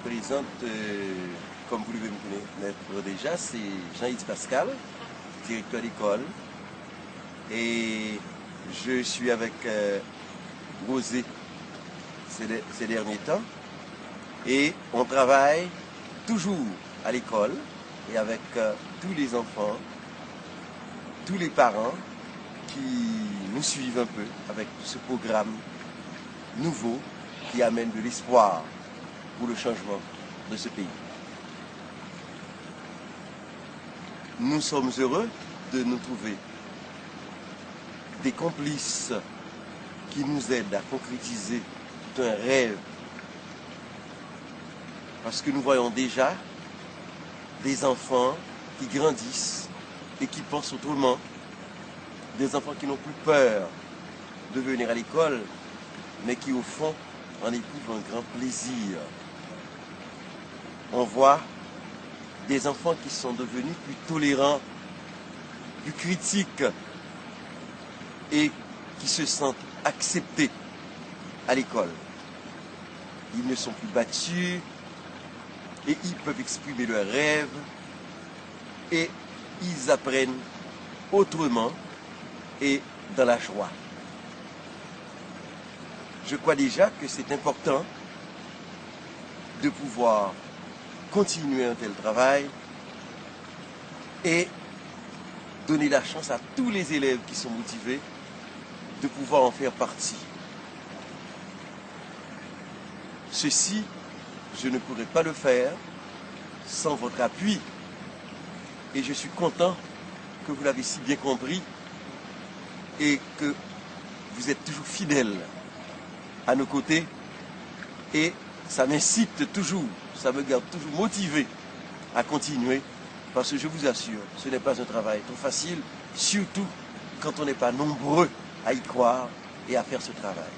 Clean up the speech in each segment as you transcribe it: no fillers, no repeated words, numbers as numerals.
présente, comme vous devez me connaître déjà, c'est Jean-Yves Pascal, directeur d'école. Et je suis avec Rosé ces derniers temps. Et on travaille toujours à l'école et avec tous les enfants, tous les parents qui nous suivent un peu avec ce programme nouveau qui amène de l'espoir pour le changement de ce pays. Nous sommes heureux de nous trouver des complices qui nous aident à concrétiser tout un rêve. Parce que nous voyons déjà des enfants qui grandissent et qui pensent autrement, des enfants qui n'ont plus peur de venir à l'école, mais qui au fond en éprouvent un grand plaisir. On voit des enfants qui sont devenus plus tolérants, plus critiques et qui se sentent acceptés à l'école. Ils ne sont plus battus et ils peuvent exprimer leurs rêves et ils apprennent autrement et dans la joie. Je crois déjà que c'est important de pouvoir continuer un tel travail et donner la chance à tous les élèves qui sont motivés de pouvoir en faire partie. Ceci, je ne pourrais pas le faire sans votre appui et je suis content que vous l'avez si bien compris et que vous êtes toujours fidèles à nos côtés et ça m'incite toujours, ça me garde toujours motivé à continuer parce que je vous assure, ce n'est pas un travail trop facile, surtout quand on n'est pas nombreux à y croire et à faire ce travail.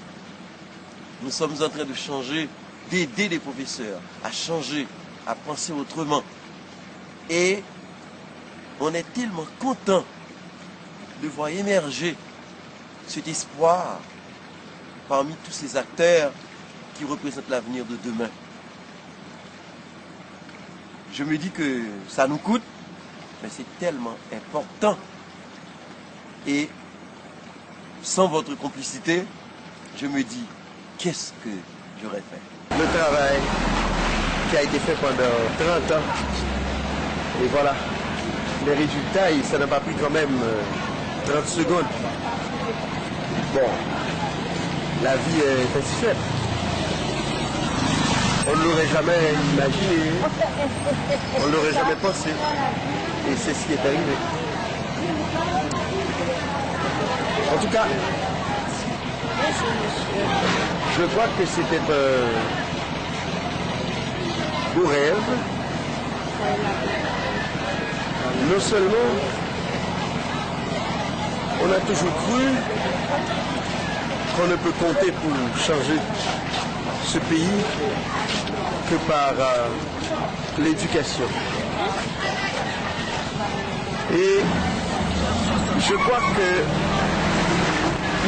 Nous sommes en train de changer, d'aider les professeurs à changer, à penser autrement. Et on est tellement content de voir émerger cet espoir parmi tous ces acteurs qui représentent l'avenir de demain. Je me dis que ça nous coûte, mais c'est tellement important. Et sans votre complicité, je me dis, qu'est-ce que j'aurais fait? Le travail qui a été fait pendant 30 ans, et voilà, les résultats, ça n'a pas pris quand même 30 secondes. Bon, la vie est ainsi faite. On ne l'aurait jamais imaginé, on ne l'aurait jamais pensé, et c'est ce qui est arrivé. En tout cas, je crois que c'était un beau rêve. Non seulement on a toujours cru qu'on ne peut compter pour changer ce pays que par l'éducation. Et je crois que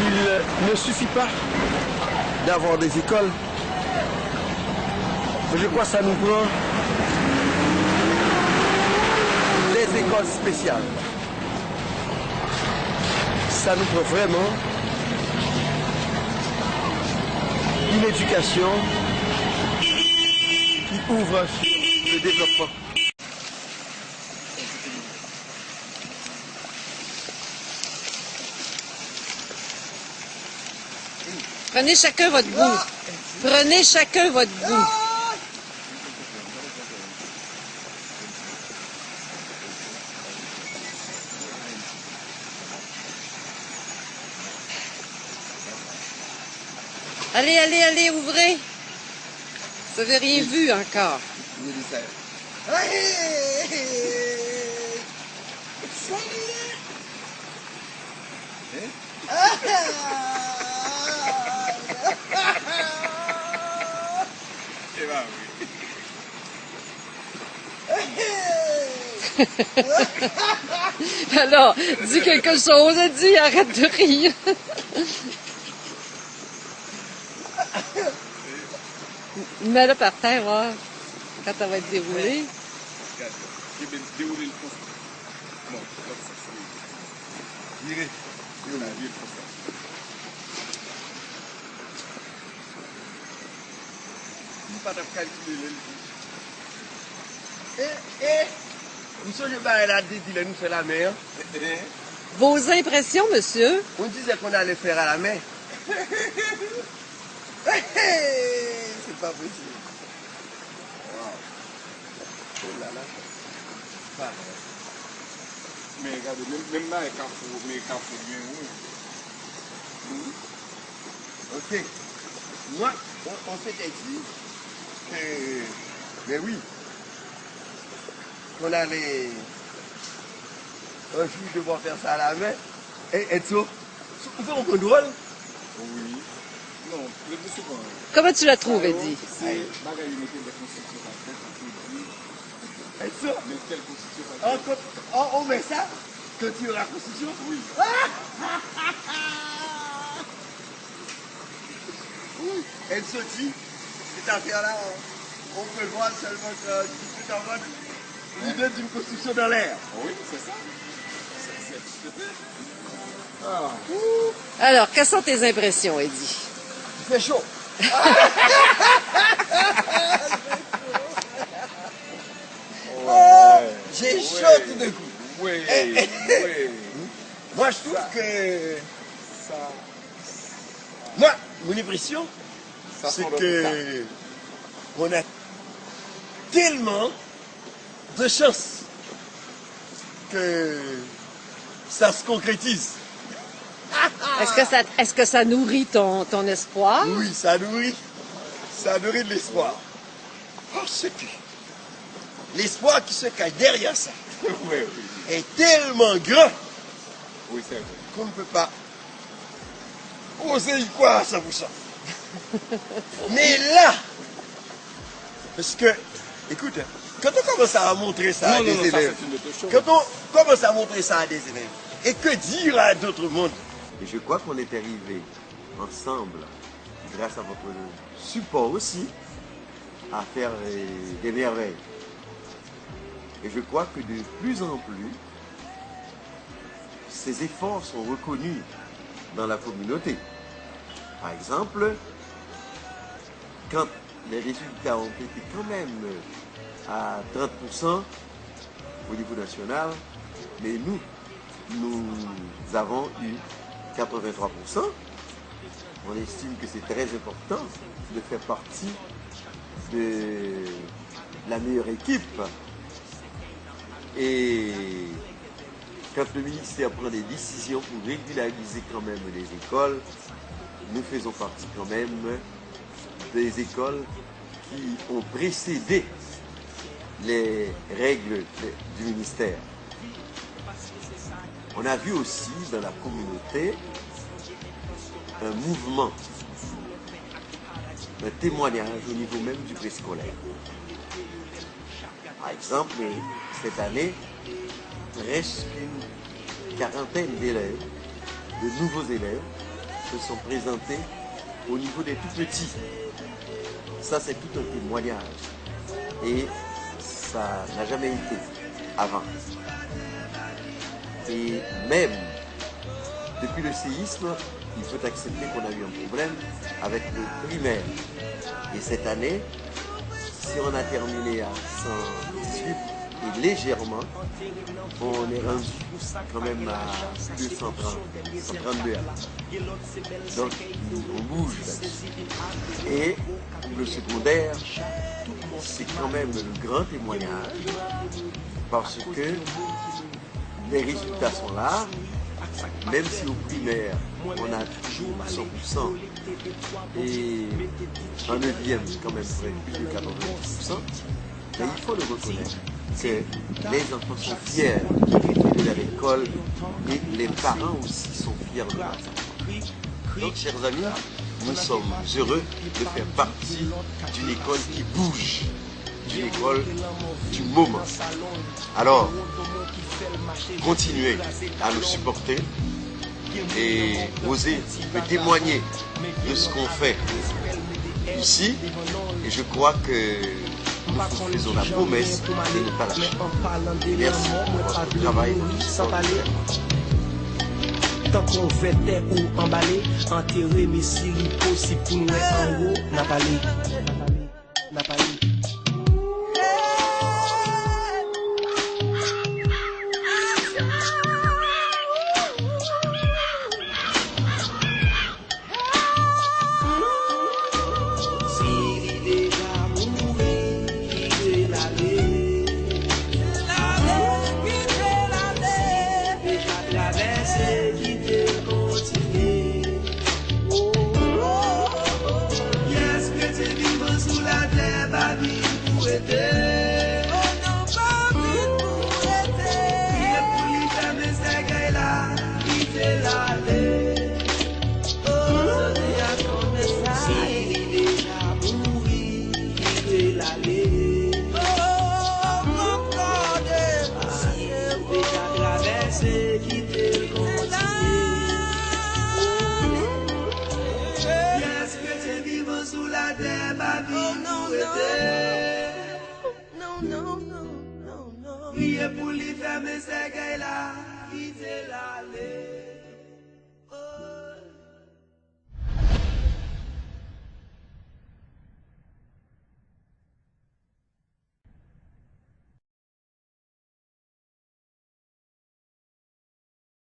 il ne suffit pas d'avoir des écoles. Je crois que ça nous prend des écoles spéciales. Ça nous prend vraiment une éducation qui ouvre sur le développement. Prenez chacun votre bout. Prenez chacun votre bout. Allez, allez, allez, ouvrez. Vous n'avez rien vu encore. Alors, dis quelque chose, dis, arrête de rire. Mets-le par terre, ouais. Quand ça va être déroulé. Regarde, j'ai bien déroulé le constat. Non, comme ça, c'est... Virez. On a vu le constat. Il pas de calculer. Vous savez pas, elle a dit qu'il nous fait la mer. Vos impressions, monsieur? On disait qu'on allait faire à la mer. C'est pas possible. Wow. Oh là là. Pas vrai. Mais regardez, même là, il faut bien, oui. Ok. Moi, on s'était dit que, mais oui, qu'on allait un jour devoir faire ça à la main. Et ça, vous faites un peu drôle? Oui. Non, le plus souvent. Comment tu l'as trouvé, Eddie? C'est bagaille mettait des constitutions à tête, on peut dire. Et ça? Mais quelle constitution à tête? On met ça quand tu auras la constitution? Oui. Oui. Elle se dit, cette affaire-là, on peut le voir seulement quand tu peux avoir l'idée d'une construction dans l'air. Oui, c'est ça. Ah. Alors, quelles sont tes impressions, Eddie? Il fait chaud. J'ai chaud tout d'un coup. Oui, oui. Moi, je trouve Ça. que... Ça, Moi, mon impression, ça c'est sent le que on a tellement de chance que ça se concrétise. Est-ce que ça nourrit ton espoir? Oui, ça nourrit de l'espoir. Parce que l'espoir qui se cache derrière ça oui, oui. est tellement grand Oui, c'est vrai. qu'on ne peut pas oser y croire à 100%. Mais là, parce que, écoute, quand on commence à montrer ça à des ça, élèves, c'est une autre chose. quand on commence à montrer ça à des élèves, et que dire à d'autres mondes? Et je crois qu'on est arrivé ensemble, grâce à votre support aussi, à faire des merveilles. Et je crois que de plus en plus, ces efforts sont reconnus dans la communauté. Par exemple, quand les résultats ont été quand même à 30% au niveau national, mais nous avons eu 83%. On estime que c'est très important de faire partie de la meilleure équipe. Et quand le ministère prend des décisions pour régulariser quand même les écoles, nous faisons partie quand même des écoles qui ont précédé les règles du ministère. On a vu aussi dans la communauté un mouvement, un témoignage au niveau même du préscolaire. Par exemple, cette année, presque une quarantaine d'élèves, de nouveaux élèves, se sont présentés au niveau des tout petits. Ça, c'est tout un témoignage. Et ça n'a jamais été avant. Et même depuis le séisme, il faut accepter qu'on a eu un problème avec le primaire. Et cette année, si on a terminé à 118 et légèrement, on est rendu quand même à 230, 132. Donc, on bouge là-dessus. Et le secondaire, c'est quand même le grand témoignage parce que les résultats sont là, même si au primaire, on a toujours 100% et en 9e, quand même plus de 90%, mais il faut le reconnaître que les enfants sont fiers de leur école et les parents aussi sont fiers de leurs enfants. Donc, chers amis, nous sommes heureux de faire partie d'une école qui bouge, d'une école du moment. Alors, continuez à nous supporter et oser me témoigner de ce qu'on fait ici. Et je crois que nous faisons la promesse de ne pas lâcher. Merci pour votre travail. Tant qu'on vêtait ou emballé, enterré, mais si possible pour nous en haut, n'a pas Priez pour lui faire mes là, quitter l'aller.